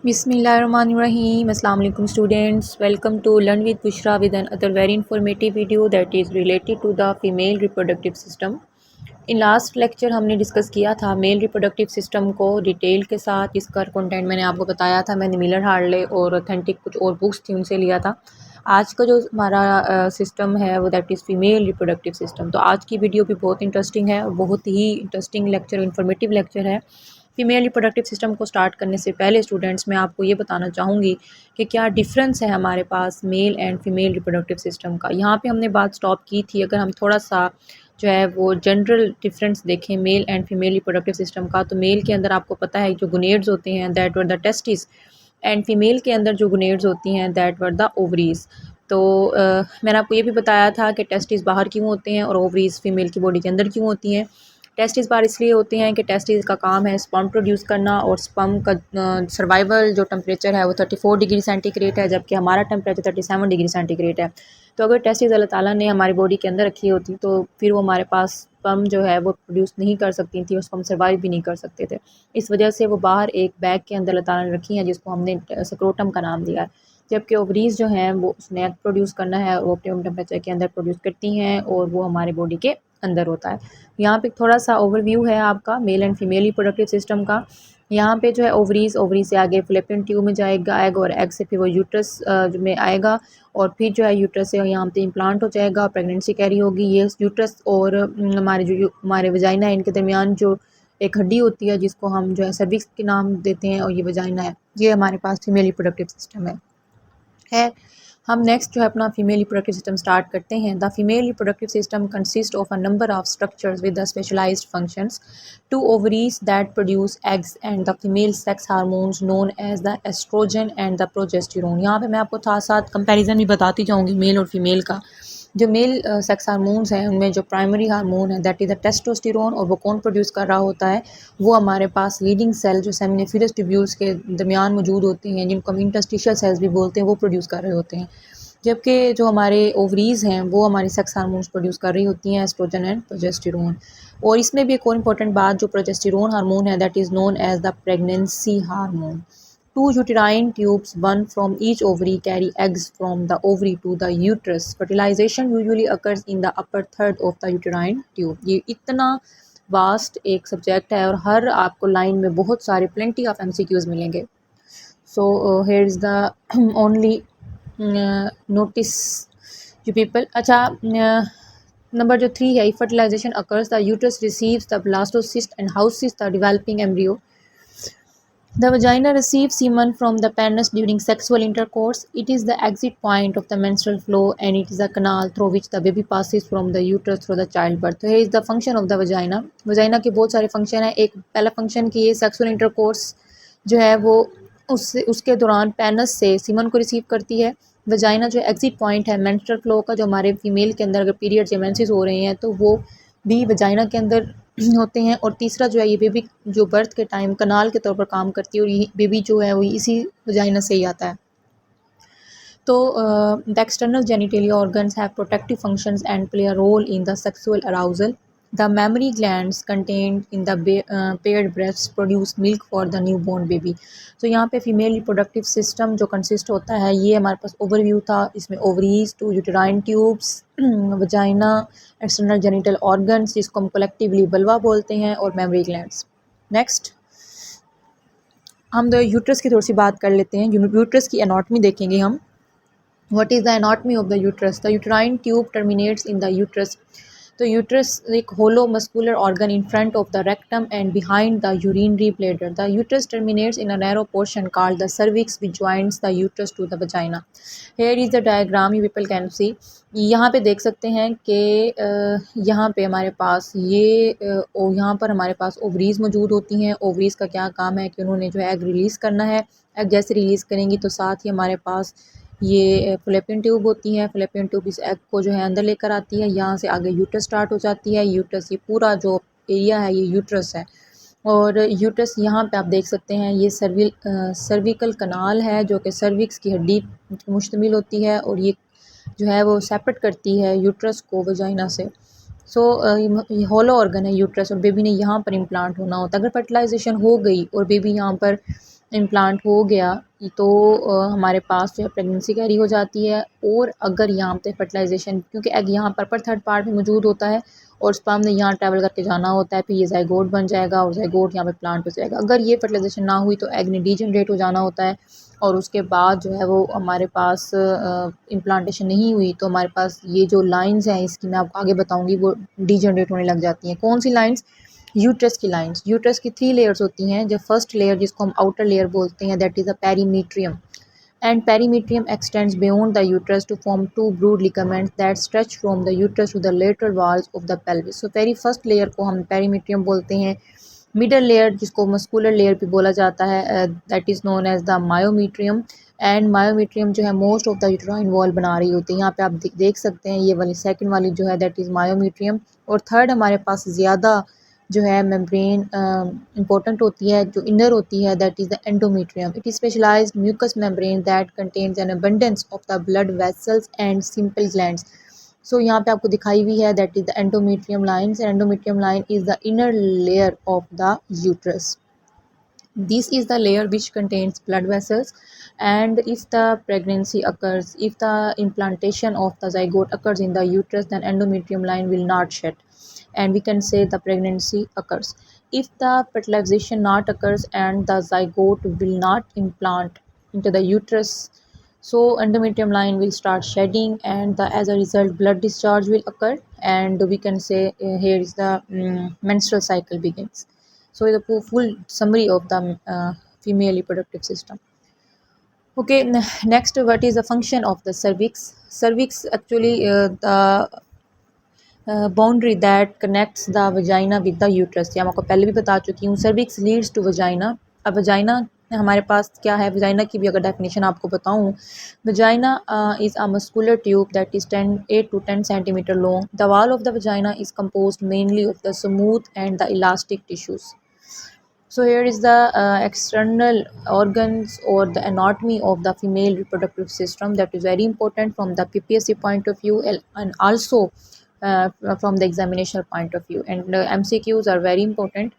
Bismillahirrahmanirrahim. Assalamu alaikum students. Welcome to Learn with Bushra with another very informative video that is related to the female reproductive system. In last lecture हमने discuss किया था male reproductive system को detail के साथ। इसका content मैंने आपको बताया था, मैंने मिलर हार्डले और ऑथेंटिक कुछ और बुक्स थी उनसे लिया था। आज का जो हमारा सिस्टम है वो that is female reproductive system. तो आज की वीडियो भी बहुत इंटरेस्टिंग है और बहुत ही इंटरेस्टिंग लेक्चर, इन्फॉर्मेटिव लेक्चर है। फीमेल रिप्रोडक्टिव सिस्टम को स्टार्ट करने से पहले स्टूडेंट्स मैं आपको ये बताना चाहूँगी कि क्या डिफरेंस है हमारे पास male and female reproductive system का। यहाँ पे हमने बात स्टॉप की थी। अगर हम थोड़ा सा जो है वो जनरल डिफरेंस देखें mail and female reproductive system का, तो मेल के अंदर आपको पता है जो गुनेड्स होते हैं that were the testis, and female के अंदर जो गुनेड्स होती हैं दैट वर द ओवरीज़। तो मैंने आपको ये भी बताया था कि टेस्टिस बाहर क्यों होते हैं और ओवरीज़ फीमेल की बॉडी के अंदर क्यों होती हैं। टेस्टिस बाहर इसलिए होते हैं कि टेस्टिस का काम है स्पर्म प्रोड्यूस करना, और स्पर्म का सर्वाइवल जो टेम्परेचर है वो 34 डिग्री सेंटीग्रेड है, जबकि हमारा टेम्परेचर 37 डिग्री सेंटीग्रेड है। तो अगर टेस्टिस अल्लाह ताला ने हमारी बॉडी के अंदर रखी होती तो फिर वो हमारे पास स्पर्म जो है वो प्रोड्यूस नहीं कर सकती थी और स्पर्म सर्वाइव भी नहीं कर सकते थे। इस वजह से वो बाहर एक बैग के अंदर अल्लाह ताला ने रखी हैं जिसको हमने स्क्रोटम का नाम दिया है। जबकि ओवरीज़ जो हैं वो उसने एग प्रोड्यूस करना है, वो ऑप्टिमम टेम्परेचर के अंदर प्रोड्यूस करती हैं और वो हमारे बॉडी के अंदर होता है। यहाँ पे थोड़ा सा ओवरव्यू है आपका mail and female reproductive system का। यहाँ पे जो है ओवरीज से आगे फ्लैपियन ट्यूब में जाएगा एग, और एग से फिर वो यूट्रस में आएगा, और फिर जो है यूट्रस से यहाँ पे इम्प्लांट हो जाएगा, प्रेगनेंसी कैरी होगी। ये यूट्रस और हमारे वजाइना है, इनके दरमियान जो एक हड्डी होती है जिसको हम जो है सर्विक्स के नाम देते हैं, और ये वजाइना है। ये हमारे पास फीमेल रिप्रोडक्टिव सिस्टम है। हम नेक्स्ट जो है अपना फीमेल रिप्रोडक्टिव सिस्टम स्टार्ट करते हैं। The female reproductive system consist of a number of structures with the specialised functions, two ovaries that produce eggs and the female sex hormones known as the oestrogen and the progesterone. यहाँ पे मैं आपको साथ साथ comparison भी बताती जाऊँगी mail और फीमेल का। जो मेल सेक्स हार्मोन्स हैं उनमें जो प्राइमरी हार्मोन है दैट इज़ द टेस्टोस्टेरोन, और वो कौन प्रोड्यूस कर रहा होता है, वो हमारे पास लीडिंग सेल जो सेमिनिफेरस ट्यूब्यूल्स के दरमियान मौजूद होती हैं, जिनको हम इंटरस्टिशियल सेल्स भी बोलते हैं, वो प्रोड्यूस कर रहे होते हैं। जबकि जो हमारे ओवरीज़ हैं वो हमारी सेक्स हार्मोन्स प्रोड्यूस कर रही होती हैं, एस्ट्रोजन एंड प्रोजेस्टेरोन। और इसमें भी एक और इंपॉर्टेंट बात, जो प्रोजेस्टेरोन हार्मोन है that is known as the pregnancy hormone. Two uterine tubes, one from each ovary, carry eggs from the ovary to the uterus. Fertilization usually occurs in the upper third of the uterine tube. ये इतना vast एक subject है और हर आपको line में बहुत सारे plenty of MCQs मिलेंगे। So here is the only notice you people. अच्छा, नंबर जो 3 है, fertilisation occurs the uterus receives the blastocyst and houses the developing embryo. The vagina receives semen from the penis during sexual intercourse. It is the exit point of the menstrual flow, and it is a canal through which the baby passes from the uterus through the childbirth. So here is the function of the vagina. Vagina के बहुत सारे function हैं। एक पहला function कि ये sexual intercourse जो है वो उसके दौरान पेनिस से सीमन को रिसीव करती है। वजाइना जो एग्जिट पॉइंट है मेंस्ट्रुअल फ्लो का, जो हमारे फीमेल के अंदर अगर पीरियड्स या मेंसेस हो रहे हैं तो वो भी वजाइना के अंदर होते हैं। और तीसरा जो है ये बेबी जो बर्थ के टाइम कनाल के तौर पर काम करती है, और ये बेबी जो है वो इसी वजाइना से ही आता है। तो the external genitalia organs have protective functions and play a role in the sexual arousal. The mammary glands contained in the paired breasts produce milk for the new born baby. तो यहाँ पे female reproductive system जो consist होता है, ये हमारे पास overview था। इसमें ovaries, 2 uterine tubes, vagina, external genital organs जिसको हम कलेक्टिवली बल्वा बोलते हैं, और मेमरी ग्लैंड्स। नेक्स्ट हम द यूट्रस की थोड़ी सी बात कर लेते हैं। यूट्रस की एनाटॉमी देखेंगे हम। What is the anatomy of the uterus? The uterine tube terminates in the uterus. तो यूट्रस एक hollow muscular organ in front of the rectum and behind the urinary bladder. The uterus terminates in a narrow portion called the cervix which joints the uterus to the vagina. Here is the diagram you people can see. यहाँ पे देख सकते हैं कि यहाँ पे हमारे पास यहाँ पर हमारे पास ओवरीज़ मौजूद होती हैं। ओवरीज़ का क्या काम है कि उन्होंने जो एग रिलीज़ करना है। एग जैसे रिलीज़ करेंगी तो साथ ही हमारे पास ये फ्लैपियन ट्यूब होती है। फ्लैपियन ट्यूब इस एग को जो है अंदर लेकर आती है। यहाँ से आगे यूट्रस स्टार्ट हो जाती है। यूट्रस ये पूरा जो एरिया है ये यूट्रस है, और यूट्रस यहाँ पे आप देख सकते हैं ये सर्विकल कनाल है जो कि सर्विक्स की हड्डी मुश्तमिल होती है, और ये जो है वो सेपरेट करती है यूट्रस को वजाइना से। सो ये होलो ऑर्गन है यूट्रस, और बेबी ने यहाँ पर इम्प्लांट होना होता है। अगर फर्टिलाइजेशन हो गई और बेबी यहाँ पर इम्प्लांट हो गया तो हमारे पास जो है प्रेगनेंसी कैरी हो जाती है। और अगर यहाँ पे फर्टिलाइजेशन, क्योंकि एग यहाँ पर थर्ड पार्ट में मौजूद होता है और स्पर्म ने यहाँ ट्रैवल करके जाना होता है, फिर ये ज़ाइगोट बन जाएगा और ज़ाइगोट यहाँ पे प्लांट हो जाएगा। अगर ये फर्टिलाइजेशन ना हुई तो एग ने डीजनरेट हो जाना होता है और उसके बाद जो है वो हमारे पास इम्प्लांटेशन नहीं हुई तो हमारे पास ये जो लाइंस हैं इसकी मैं आपको आगे बताऊँगी वो डीजनरेट होने लग जाती हैं। कौन सी लाइंस? यूट्रस की लाइंस। यूट्रस की 3 लेयर्स होती हैं। जो फर्स्ट लेयर जिसको हम आउटर लेयर बोलते हैं that is a पेरीमीट्रियम, and perimetrium extends beyond the uterus to form two brood ligaments that stretch from the uterus to the lateral walls of the pelvis. So very first layer को हम perimetrium बोलते हैं। Middle layer जिसको muscular layer भी बोला जाता है that is known as the myometrium. And myometrium जो है most of the uterine wall बना रही होती है। यहाँ पे आप देख सकते हैं ये वाली सेकंड वाली जो है दैट इज़ मायोमीट्रियम। और थर्ड हमारे पास ज़्यादा जो है मेम्ब्रेन इंपॉर्टेंट होती है, जो इनर होती है that is the endometrium. It is specialised mucus membrane that contains an abundance of the blood vessels and simple glands. So यहाँ पे आपको दिखाई हुई है that is the endometrium lines. Endometrium line is the inner layer of the uterus. This is the layer which contains blood vessels, and if the pregnancy occurs, if the implantation of the zygote occurs in the uterus, then endometrium line will not shed and we can say the pregnancy occurs. If the fertilization not occurs and the zygote will not implant into the uterus, so endometrium line will start shedding and as a result blood discharge will occur, and we can say here is the menstrual cycle begins. So the full summary of the female reproductive system. Okay, next, what is the function of the cervix? Cervix actually the boundary that connects the vagina with the uterus. ये मैं आपको पहले भी बता चुकी हूँ। cervix leads to vagina. अब vagina हमारे पास क्या है? vagina की भी अगर definition आपको बताऊँ, vagina is a muscular tube that is 8 to 10 centimeter long. The wall of the vagina is composed mainly of the smooth and the elastic tissues. So here is the external organs or the anatomy of the female reproductive system that is very important from the PPSC point of view and also from the examination point of view, and MCQs are very important.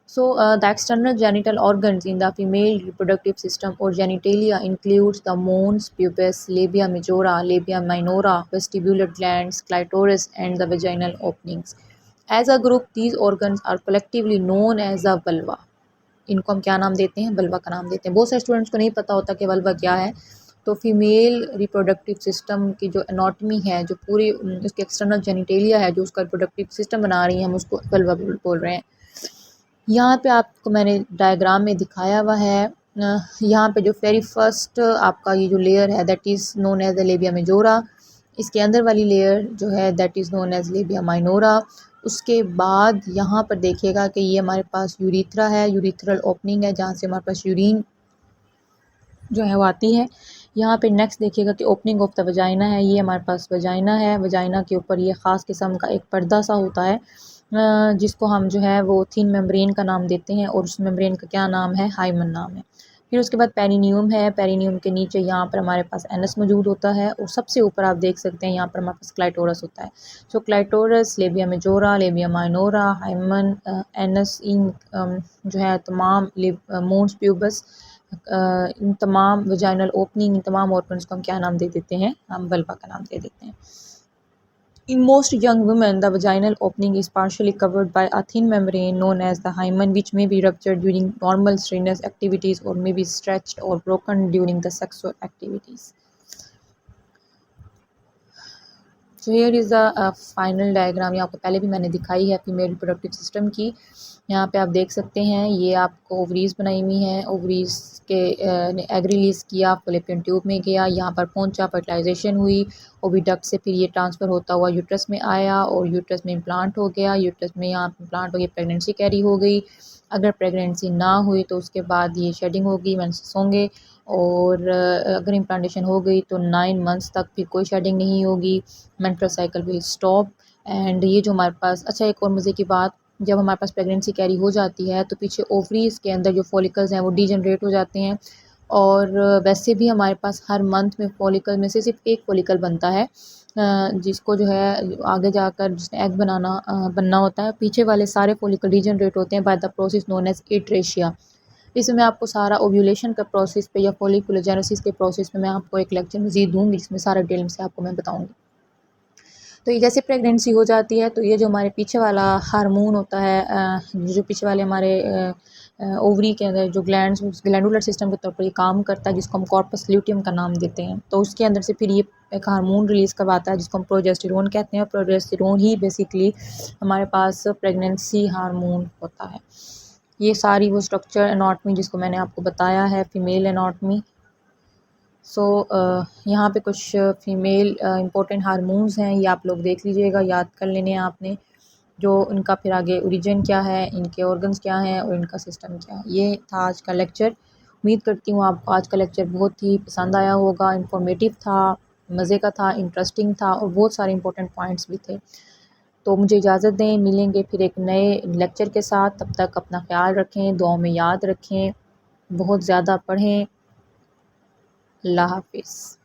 So the external genital organs in the female reproductive system or genitalia includes the mons, pubis, labia majora, labia minora, vestibular glands, clitoris and the vaginal openings. As a group, these organs are collectively known as the vulva. इनको हम क्या नाम देते हैं? Vulva का नाम देते हैं। बहुत सारे स्टूडेंट्स को नहीं पता होता कि वल्वा क्या है। तो फीमेल रिप्रोडक्टिव सिस्टम की जो एनाटॉमी है, जो पूरी उसके एक्सटर्नल जेनिटेलिया है, जो उसका रिप्रोडक्टिव सिस्टम बना रही है, हम उसको वल्वा बोल रहे हैं। यहाँ पे आपको मैंने डायग्राम में दिखाया हुआ है। यहाँ पे जो वेरी फर्स्ट आपका ये जो लेयर है that is known as the labia majora. इसके अंदर वाली लेयर जो है that is known as labia minora. उसके बाद यहाँ पर देखिएगा कि ये हमारे पास यूरिथ्रा है, यूरिथ्रल ओपनिंग है जहाँ से हमारे पास यूरिन जो है वो आती है। यहाँ पे नेक्स्ट देखिएगा कि ओपनिंग ऑफ द वजाइना है, ये हमारे पास वजाइना है। वजाइना के ऊपर ये ख़ास किस्म का एक पर्दा सा होता है जिसको हम जो है वो थिन मेम्ब्रेन का नाम देते हैं और उस मेम्ब्रेन का क्या नाम है? हाइमन नाम है। फिर उसके बाद पेरिनियम है। पेरिनियम के नीचे यहाँ पर हमारे पास एनस मौजूद होता है और सबसे ऊपर आप देख सकते हैं यहाँ पर हमारे पास क्लाइटोरस होता है। So clitoris, labia majora, labia minora, hymen, anus, इन जो है तमाम मोन्स, प्यूबस, इन तमाम वजाइनल ओपनिंग, इन तमाम ऑर्गन्स को हम क्या नाम दे देते हैं? हम वल्वा का नाम दे देते हैं। In most young women, the vaginal opening is partially covered by a thin membrane known as the hymen, which may be ruptured during normal strenuous activities or may be stretched or broken during the sexual activities. So here is the final diagram। ये आपको पहले भी मैंने दिखाई है female reproductive system की। यहाँ पे आप देख सकते हैं ये आपको ओवरीज बनाई हुई हैं। ओवरीज के एग रिलीज़ किया, फॉलोपियन ट्यूब में गया, यहाँ पर पहुँचा, फर्टिलाइजेशन हुई, ओविडक्ट से फिर ये ट्रांसफ़र होता हुआ यूट्रस में आया और यूट्रस में इम्प्लांट हो गया। यूट्रस में यहाँ इम्प्लांट हो गया, प्रेगनेंसी कैरी हो गई। अगर प्रेगनेंसी ना हुई तो उसके बाद ये शेडिंग होगी, मेंसेस होंगे। और अगर इम्प्लांटेशन हो गई तो 9 मंथ्स तक फिर कोई शेडिंग नहीं होगी, menstrual cycle will stop. And ये जो हमारे पास, अच्छा एक और मज़े की बात, जब हमारे पास प्रेगनेंसी कैरी हो जाती है तो पीछे ओवरीज़ के अंदर जो फॉलिकल्स हैं वो डीजनरेट हो जाते हैं। और वैसे भी हमारे पास हर मंथ में फॉलिकल में से सिर्फ एक फॉलिकल बनता है जिसको जो है आगे जाकर जिसने एग बनना होता है। पीछे वाले सारे फॉलिकल डीजनरेट होते हैं by the process known as atresia. इसमें मैं आपको सारा ओव्यूलेशन का प्रोसेस पे या फॉलिकुलोजेनेसिस के प्रोसेस पे मैं आपको एक लेक्चर मज़ीद दूँगी, जिसमें सारा डिटेल से आपको मैं बताऊँगी। तो ये जैसे प्रेगनेंसी हो जाती है तो ये जो हमारे पीछे वाला हार्मोन होता है, जो पीछे वाले हमारे ओवरी के अंदर जो ग्लैंड्स, उस ग्लैंडुलर सिस्टम के तौर पर ये काम करता है, जिसको हम कॉर्पस ल्यूटियम का नाम देते हैं। तो उसके अंदर से फिर ये एक हार्मोन रिलीज़ करवाता है जिसको हम प्रोजेस्टेरोन कहते हैं। प्रोजेस्टेरोन ही बेसिकली हमारे पास प्रेगनेंसी हार्मोन होता है। ये सारी वो स्ट्रक्चर एनाटमी जिसको मैंने आपको बताया है, फीमेल एनाटमी। सो यहाँ पे कुछ फ़ीमेल इम्पोर्टेंट हार्मोन्स हैं, ये आप लोग देख लीजिएगा, याद कर लेने हैं आपने, जो इनका फिर आगे ओरिजिन क्या है, इनके ऑर्गन्स क्या हैं और इनका सिस्टम क्या है। ये था आज का लेक्चर। उम्मीद करती हूँ आपको आज का लेक्चर बहुत ही पसंद आया होगा, इन्फॉर्मेटिव था, मज़े का था, इंटरेस्टिंग था और बहुत सारे इंपॉर्टेंट पॉइंट्स भी थे। तो मुझे इजाज़त दें, मिलेंगे फिर एक नए लेक्चर के साथ। तब तक अपना ख्याल रखें, दुआओं में याद रखें, बहुत ज़्यादा पढ़ें। अल्लाह हाफ़िज़।